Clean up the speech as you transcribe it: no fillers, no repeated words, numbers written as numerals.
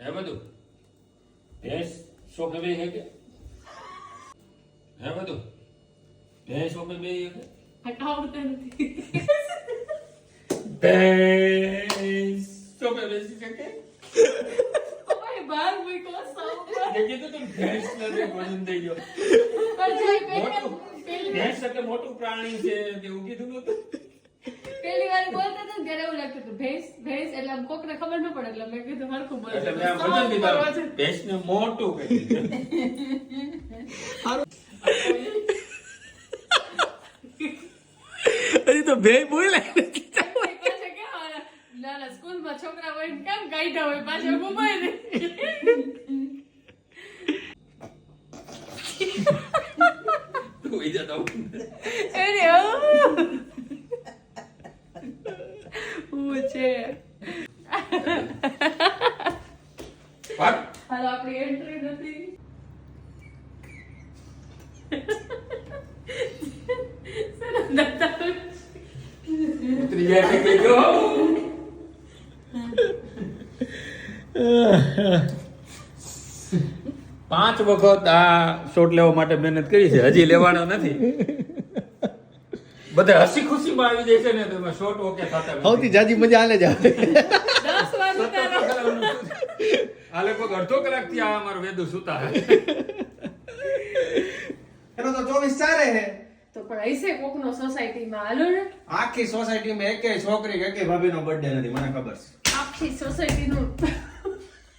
હે બધું ભેંસ શોપે બે હે કે હે બધું ભેંસ શોપે બે હે કે હટાવતો નથી. ભેંસ શોપે બેસી શકે ઓય બાર મૂકો સાવ. દેખી તો તું ભેંસ નથી વજન થઈ ગયો પણ જય મોટું ભેંસ એટલે મોટું પ્રાણી છે એવું કીધું નતું પહેલી વાર બોલતા હતા ને ત્યારે એવું લાગતું હતું ભેંસ ભેંસ એટલે આમ કોકને ખબર ન પડે એટલે મેં કીધું હરખું બોલ. એટલે મેં આમ વજન દીધા ભેંસને મોટું કહી દીધું હજી તો બે બોલે ના ના સ્કૂલમાં છોકરા હોય ને કેમ કાઢ્યા હોય પાછા ઘુમાય ને. તું ઈ જતો અરે હું છે વાત હાલો આપણી એન્ટ્રી નથી. ઉતરી જાય છે કે જો 5 વખત આ શોટ લેવા માટે મહેનત કરી છે હજી લેવાનો નથી બધા હસી ખુશીમાં આવી જાય છે ને તો એમાં શોટ ઓકે થતા નથી. સૌથી જાજી મજા આલે જ આવે 10 વાર ઉતારો. આ લોકો અડધો કલાક થી આ અમારું વેદુ સુતા હે એનો તો 24 ચારે હે તો પણ હશે કોકનો સોસાયટીમાં હાલો ને આખી સોસાયટીમાં એકેય છોકરી કે એકેય ભાભીનો બર્થડે નથી મને ખબર છે આખી સોસાયટીનું